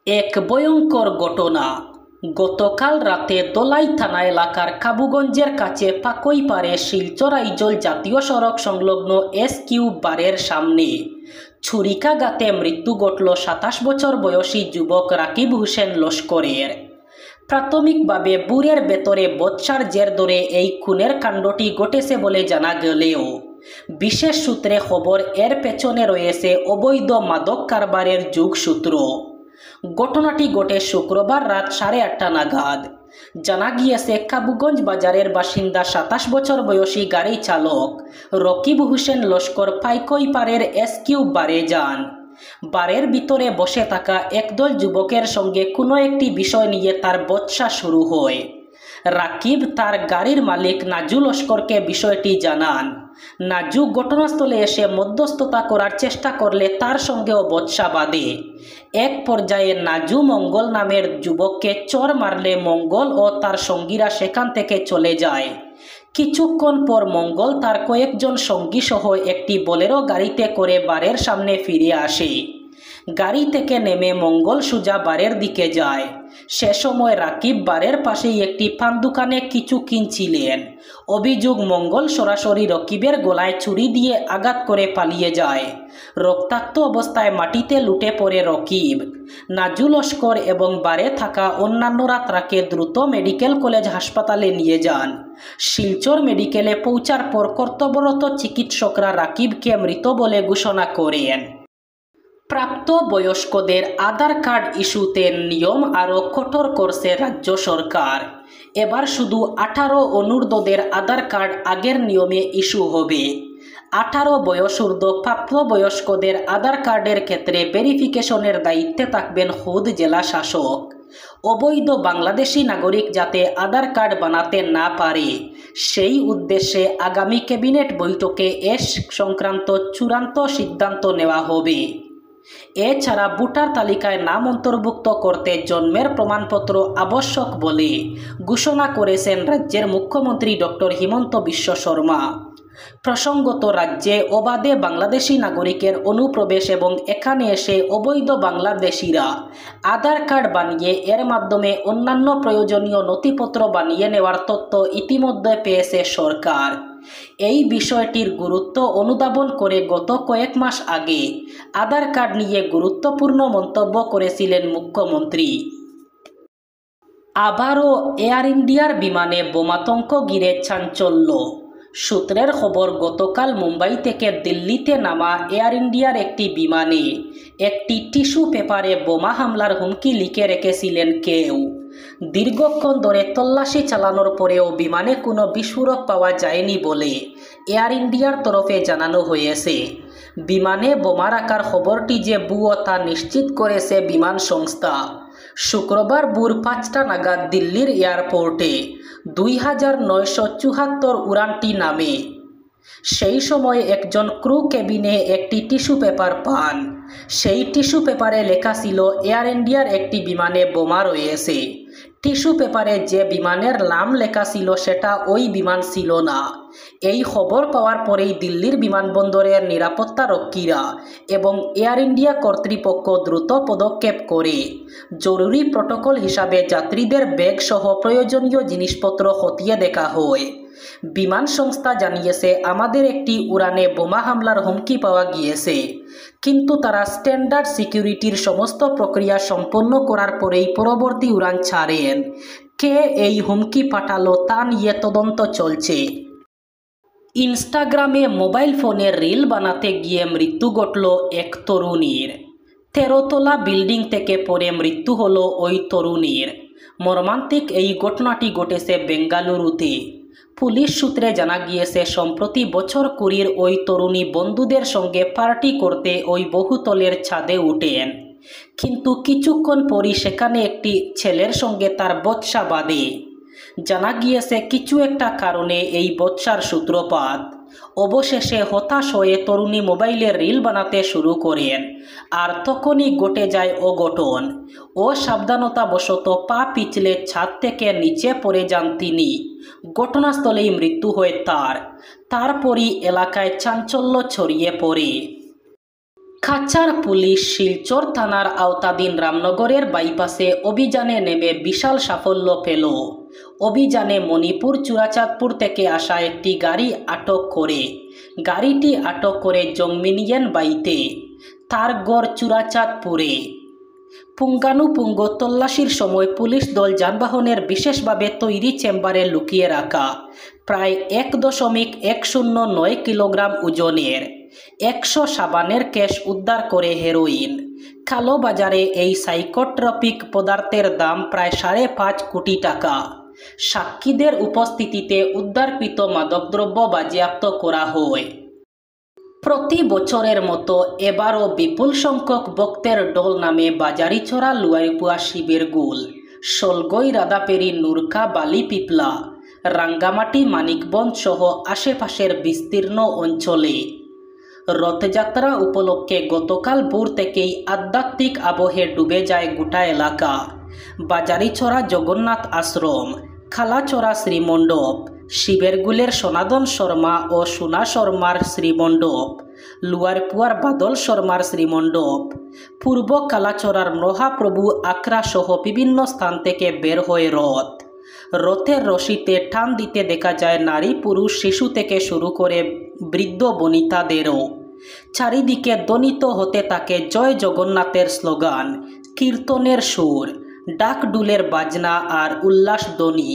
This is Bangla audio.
এক ভয়ঙ্কর ঘটনা। গতকাল রাতে দোলাই থানা এলাকার কাবুগঞ্জের কাছে পাকইপাড়ে শিলচর আইজল জাতীয় সড়ক সংলগ্ন SQ বারের সামনে ছুরিকাঘাতে মৃত্যু ঘটল 27 বছর বয়সী যুবক রাকিব হোসেন লস্করের। প্রাথমিকভাবে বুড়ের ভেতরে বৎসার জের ধরে এই খুনের কাণ্ডটি ঘটেছে বলে জানা গেলেও বিশেষ সূত্রে খবর এর পেছনে রয়েছে অবৈধ মাদক কারবারের যোগসূত্র। ঘটনাটি ঘটে শুক্রবার রাত 8:30 নাগাদ। জানা গিয়েছে কাবুগঞ্জ বাজারের বাসিন্দা 27 বছর বয়সী গাড়ি চালক রকিব হোসেন লস্কর পাইকইপাড়ের SQ বারে যান। বারের ভিতরে বসে থাকা একদল যুবকের সঙ্গে কোনো একটি বিষয় নিয়ে তার বচসা শুরু হয়। রাকিব তার গাড়ির মালিক নাজু লস্করকে বিষয়টি জানান। নাজু ঘটনাস্থলে এসে মধ্যস্থতা করার চেষ্টা করলে তার সঙ্গেও বচসা বাঁধে। এক পর্যায়ে নাজু মঙ্গল নামের যুবককে চর মারলে মঙ্গল ও তার সঙ্গীরা সেখান থেকে চলে যায়। কিছুক্ষণ পর মঙ্গল তার কয়েকজন সঙ্গী সহ একটি বোলেরো গাড়িতে করে বারের সামনে ফিরে আসে। গাড়ি থেকে নেমে মঙ্গল সোজা বারের দিকে যায়। সে সময় রাকিব বারের পাশেই একটি পান দোকানে কিছু কিনছিলেন। অভিযোগ, মঙ্গল সরাসরি রকিবের গলায় ছুরি দিয়ে আঘাত করে পালিয়ে যায়। রক্তাক্ত অবস্থায় মাটিতে লুটে পড়ে রকিব। নাজু লস্কর এবং বারে থাকা অন্যান্যরা তাকে দ্রুত মেডিকেল কলেজ হাসপাতালে নিয়ে যান। শিলচর মেডিকেলে পৌঁছার পর কর্তব্যরত চিকিৎসকরা রাকিবকে মৃত বলে ঘোষণা করেন। প্রাপ্ত বয়স্কদের আধার কার্ড ইস্যুতে নিয়ম আরও কঠোর করছে রাজ্য সরকার। এবার শুধু 18 অনূর্ধ্বদের আধার কার্ড আগের নিয়মে ইস্যু হবে। 18 বয়সূর্ধ্ব প্রাপ্তবয়স্কদের আধার কার্ডের ক্ষেত্রে ভেরিফিকেশনের দায়িত্বে থাকবেন খোদ জেলা শাসক। অবৈধ বাংলাদেশি নাগরিক যাতে আধার কার্ড বানাতে না পারে সেই উদ্দেশ্যে আগামী ক্যাবিনেট বৈঠকে সংক্রান্ত চূড়ান্ত সিদ্ধান্ত নেওয়া হবে। এছাড়া ভোটার তালিকায় নাম অন্তর্ভুক্ত করতে জন্মের প্রমাণপত্র আবশ্যক বলে ঘোষণা করেছেন রাজ্যের মুখ্যমন্ত্রী ডক্টর হিমন্ত বিশ্ব শর্মা। প্রসঙ্গত, রাজ্যে অবাধে বাংলাদেশি নাগরিকের অনুপ্রবেশ এবং এখানে এসে অবৈধ বাংলাদেশিরা আধার কার্ড বানিয়ে এর মাধ্যমে অন্যান্য প্রয়োজনীয় নথিপত্র বানিয়ে নেওয়ার তথ্য ইতিমধ্যে পেয়েছে সরকার। এই বিষয়টির গুরুত্ব অনুধাবন করে গত কয়েক মাস আগে আধার কার্ড নিয়ে গুরুত্বপূর্ণ মন্তব্য করেছিলেন মুখ্যমন্ত্রী। আবারও এয়ার ইন্ডিয়ার বিমানে বোমাতঙ্ক ঘিরে চাঞ্চল্য। সূত্রের খবর, গতকাল মুম্বাই থেকে দিল্লিতে নামা এয়ার ইন্ডিয়ার একটি বিমানে একটি টিস্যু পেপারে বোমা হামলার হুমকি লিখে রেখেছিলেন কেউ। দীর্ঘক্ষণ ধরে তল্লাশি চালানোর পরেও বিমানে কোনো বিস্ফোরক পাওয়া যায়নি বলে এয়ার ইন্ডিয়ার তরফে জানানো হয়েছে। বিমানে বোমা রাখার খবরটি যে ভুয়ো তা নিশ্চিত করেছে বিমান সংস্থা। শুক্রবার ভোর 5টা নাগাদ দিল্লির এয়ারপোর্টে 2974 উড়ানটি নামে। সেই সময় একজন ক্রু কেবিনে একটি টিস্যু পেপার পান। সেই টিস্যু পেপারে লেখা ছিল এয়ার ইন্ডিয়ার একটি বিমানে বোমা রয়েছে। টিস্যু পেপারে যে বিমানের নাম লেখা ছিল সেটা ওই বিমান ছিল না। এই খবর পাওয়ার পরেই দিল্লির বিমানবন্দরের নিরাপত্তা রক্ষীরা এবং এয়ার ইন্ডিয়া কর্তৃপক্ষ দ্রুত পদক্ষেপ করে জরুরি প্রটোকল হিসাবে যাত্রীদের ব্যাগ সহ প্রয়োজনীয় জিনিসপত্র খতিয়ে দেখা হয়। বিমান সংস্থা জানিয়েছে, আমাদের একটি উড়ানে বোমা হামলার হুমকি পাওয়া গিয়েছে, কিন্তু তারা স্ট্যান্ডার্ড সিকিউরিটির সমস্ত প্রক্রিয়া সম্পন্ন করার পরেই পরবর্তী উড়ান ছাড়েন। কে এই হুমকি পাঠালো তা নিয়ে তদন্ত চলছে। ইনস্টাগ্রামে মোবাইল ফোনের রিল বানাতে গিয়ে মৃত্যু ঘটল এক তরুণীর। 13 তলা বিল্ডিং থেকে পড়ে মৃত্যু হলো ওই তরুণীর। মর্মান্তিক এই ঘটনাটি ঘটেছে বেঙ্গালুরুতে। পুলিশ সূত্রে জানা গিয়েছে, সম্প্রতি বছর 20 ওই তরুণী বন্ধুদের সঙ্গে পার্টি করতে ওই বহুতলের ছাদে উঠেন, কিন্তু কিছুক্ষণ পরই সেখানে একটি ছেলের সঙ্গে তার বচসা বাঁধে। জানা গিয়েছে কিছু একটা কারণে এই বচসার সূত্রপাত। অবশেষে হতাশ হয়ে তরুণী মোবাইলে রিল বানাতে শুরু করেন, আর তখনই ঘটে যায় অঘটন। অসাবধানতাবশত পা পিছলে ছাদ থেকে নিচে পড়ে যান তিনি। ঘটনাস্থলেই মৃত্যু হয় তার। তারপরই এলাকায় চাঞ্চল্য ছড়িয়ে পড়ে। খাচার পুলিশ শিলচর থানার আওতাধীন রামনগরের বাইপাসে অভিযানে নেমে বিশাল সাফল্য পেল। অভিযানে মণিপুর চুরাচাঁদপুর থেকে আসা একটি গাড়ি আটক করে। গাড়িটি আটক করে জংমিনিয়েন বাইতে তার গড় চুরাচাঁদপুরে। পুঙ্গানুপুঙ্গ তল্লাশির সময় পুলিশ দল যানবাহনের বিশেষভাবে তৈরি চেম্বারে লুকিয়ে রাখা প্রায় 1.109 কিলোগ্রাম ওজনের 100 সাবানের ক্যাশ উদ্ধার করে হেরোইন। কালোবাজারে এই সাইকোট্রপিক পদার্থের দাম প্রায় 5.5 কোটি টাকা। সাক্ষীদের উপস্থিতিতে উদ্ধারকৃত মাদকদ্রব্য বাজেয়াপ্ত করা হয়। প্রতি বছরের মতো এবারও বিপুল সংখ্যক ভক্তের দল নামে বাজারিছড়া লুয়াইপুয়া শিবের গুল, শলগই রাদাপেরি নুরকা বালি পিপলা রাঙ্গামাটি মানিকবন্ধ সহ আশেপাশের বিস্তীর্ণ অঞ্চলে। রথযাত্রা উপলক্ষে গতকাল ভোর থেকেই আধ্যাত্মিক আবহে ডুবে যায় গোটা এলাকা। বাজারিছড়া জগন্নাথ আশ্রম, খালাচড়া শ্রীমণ্ডপ, শিবেরগুলের সনাতন শর্মা ও সোনা শর্মার শ্রীমণ্ডপ, লুয়ারপুয়ার বাদল শর্মার শ্রীমণ্ডপ, পূর্ব কালাচড়ার মহাপ্রভু আখড়া সহ বিভিন্ন স্থান থেকে বের হয়ে রথ। রথের রশিতে টান দিতে দেখা যায় নারী, পুরুষ, শিশু থেকে শুরু করে বৃদ্ধ বনিতাদেরও। চারিদিকে ধ্বনিত হতে থাকে জয় জগন্নাথের স্লোগান, কীর্তনের সুর, ডাকডুলের বাজনা আর উল্লাস ধ্বনি।